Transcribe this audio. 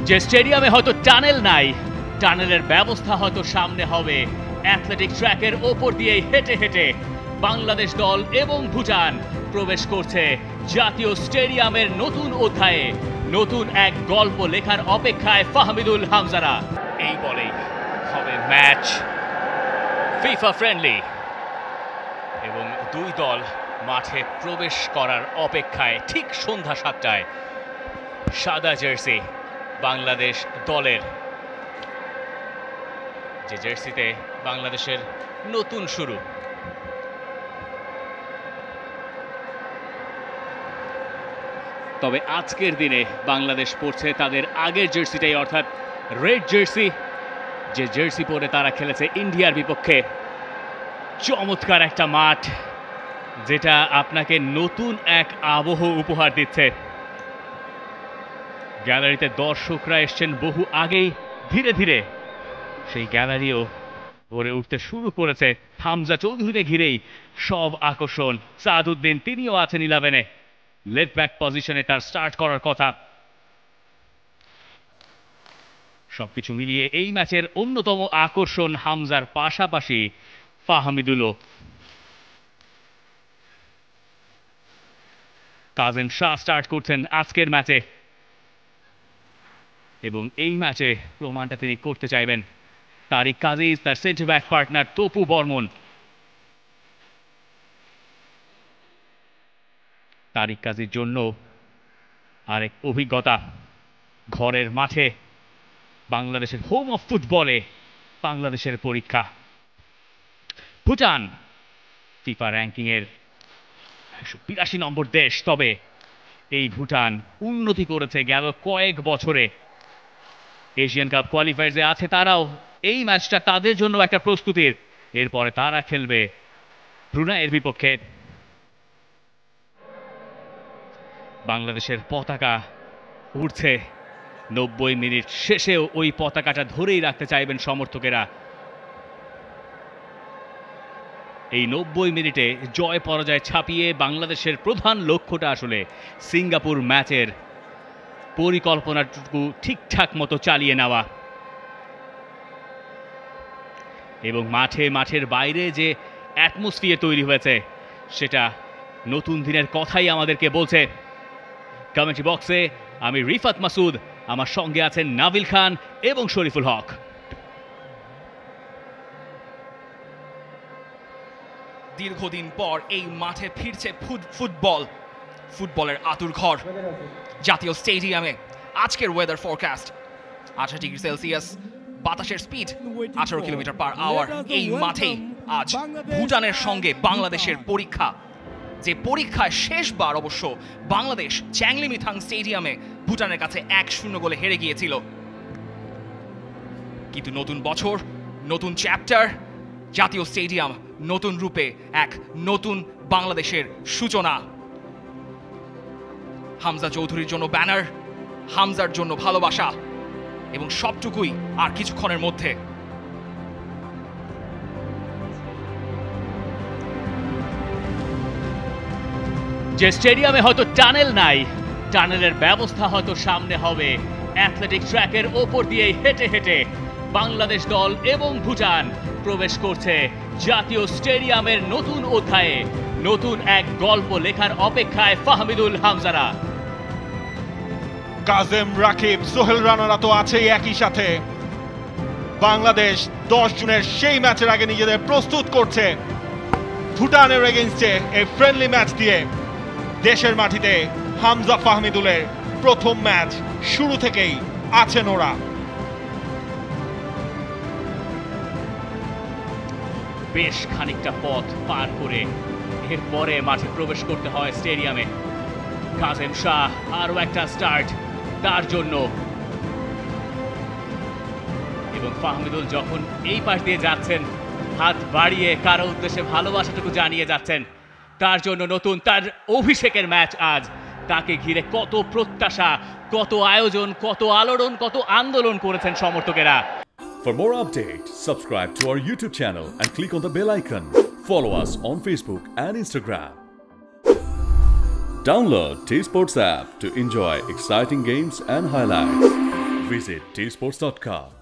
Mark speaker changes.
Speaker 1: যে স্টেডিয়ামে হয়তো টানেল নাই, টানেলের ব্যবস্থা হয়তো সামনে হবে। অ্যাথলেটিক ট্র্যাকের ওপর দিয়ে হেঁটে হেঁটে বাংলাদেশ দল এবং ভুটান প্রবেশ করছে জাতীয় স্টেডিয়ামের নতুন অধ্যায়ে। নতুন এক গল্প লেখার অপেক্ষায় ফাহমিদুল হামজারা। এই বলেই হবে ম্যাচ ফিফা ফ্রেন্ডলি এবং দুই দল মাঠে প্রবেশ করার অপেক্ষায়। ঠিক সন্ধ্যা 7টায় সাদা জার্সি বাংলাদেশ দলের, যে জার্সিতে বাংলাদেশের নতুন শুরু। তবে আজকের দিনে বাংলাদেশ পড়ছে তাদের আগের জার্সিটাই, অর্থাৎ রেড জার্সি, যে জার্সি পরে তারা খেলেছে ইন্ডিয়ার বিপক্ষে। চমৎকার একটা মাঠ, যেটা আপনাকে নতুন এক আবহ উপহার দিচ্ছে। গ্যালারিতে দর্শকরা এসছেন বহু আগেই, ধীরে ধীরে সেই গ্যালারিও গড়ে উঠতে শুরু করেছে। হামজা চৌধুরীকে ঘিরেই সব আকর্ষণ। সাদউদ্দিন, তিনিও আছেন 11-এ, লেফট ব্যাক পজিশনে তার স্টার্ট করার কথা। সবকিছু মিলিয়ে এই ম্যাচের অন্যতম আকর্ষণ হামজার পাশাপাশি ফাহমিদুলও। কাজেম শাহ স্টার্ট করছেন আজকের ম্যাচে এবং এই ম্যাচে প্রমাণটা তিনি করতে চাইবেন। তারিক কাজিজ, তার centre back partner Topu Barman. Tariq কাজির জন্য আরেক অভিজ্ঞতা। ঘরের মাঠে বাংলাদেশের হোম অফ ফুটবলে বাংলাদেশের পরীক্ষা। ভুটান ফিফা র্যাঙ্কিংয়ের 182 নম্বর দেশ, তবে এই ভুটান উন্নতি করেছে গেল কয়েক বছরে। এশিয়ান কাপ কোয়ালিফায়ার্সে আছে তারাও। এই ম্যাচটা তাদের জন্য একটা প্রস্তুতির। এরপরে তারা খেলবে ব্রুনাইয়ের বিপক্ষে। বাংলাদেশের পতাকা উড়ছে। 90 মিনিট শেষেও ওই পতাকাটা ধরেই রাখতে চাইবেন সমর্থকেরা। এই 90 মিনিটে জয় পরাজয় ছাপিয়ে বাংলাদেশের প্রধান লক্ষ্যটা আসলে সিঙ্গাপুর ম্যাচের পরিকল্পনাটুকু ঠিকঠাক মতো চালিয়ে নেওয়া এবং মাঠের বাইরে যে অ্যাটমসফিয়ার তৈরি হয়েছে সেটা নতুন দিনের কথাই আমাদেরকে বলছে। কমেন্ট্রি বক্সে আমি রিফাত মাসুদ, আমার সঙ্গে আছেন নাবিল খান এবং শরীফুল হক।
Speaker 2: দীর্ঘদিন পর এই মাঠে ফিরছে ফুটবলের আতুর ঘর জাতীয় স্টেডিয়ামে। আজকের ওয়েদার ফরকাস্ট 18 ডিগ্রি সেলসিয়াস, বাতাসের স্পিড 18 কিলোমিটার পার আওয়ার। এই মাঠেই আজ ভুটানের সঙ্গে বাংলাদেশের পরীক্ষা, যে পরীক্ষায় শেষবার অবশ্য বাংলাদেশ চ্যাংলিমিথাং স্টেডিয়ামে ভুটানের কাছে 1-0 গোলে হেরে গিয়েছিল। কিন্তু নতুন বছর, নতুন চ্যাপ্টার, জাতীয় স্টেডিয়াম নতুন রূপে এক নতুন বাংলাদেশের সূচনা। হামজা চৌধুরীর জন্য ব্যানার, হামজার জন্য ভালোবাসা এবং সবটুকুই আর কিছুক্ষণের মধ্যে।
Speaker 1: যে স্টেডিয়ামে হয়তো টানেল নাই, টানেলের ব্যবস্থা হয়তো সামনে হবে। অ্যাথলেটিক ট্র্যাকের ওপর দিয়ে হেঁটে হেঁটে বাংলাদেশ দল এবং ভুটান প্রবেশ করছে জাতীয় স্টেডিয়ামের নতুন অধ্যায়ে। নতুন এক গল্প লেখার অপেক্ষায় ফাহমিদুল হামজারা।
Speaker 3: কাজেম, রাকিব, সোহেল রানারা তো আছেই একই সাথে। বাংলাদেশ 10 জুনের সেই ম্যাচের আগে নিজেদের প্রস্তুত করছে ভুটানের এগেইনস্টে এই ফ্রেন্ডলি ম্যাচ দিয়ে। দেশের মাটিতে হামজা ফাহমিদুলের প্রথম ম্যাচ, শুরু থেকেই আছেন ওরা।
Speaker 1: বেশ খানিকটা পথ পার করে এরপরে মাঠে প্রবেশ করতে হয় স্টেডিয়ামে। কাজেম শাহ আরও একটা স্টার্ট তার জন্য, এবং ফাহমিদুল যখন এই পাশ দিয়ে যাচ্ছেন হাত বাড়িয়ে কারো উদ্দেশ্যে ভালোবাসাটুকু জানিয়ে যাচ্ছেন। তার জন্য নতুন, তার অভিষেকের ম্যাচ আজ। তাকে ঘিরে কত প্রত্যাশা, কত আয়োজন, কত আলোড়ন, কত আন্দোলন করেছেন সমর্থকেরা।
Speaker 4: For more updates, subscribe to our YouTube channel and click on the bell icon. Follow us on Facebook and Instagram. Download T-Sports app to enjoy exciting games and highlights. Visit tsports.com.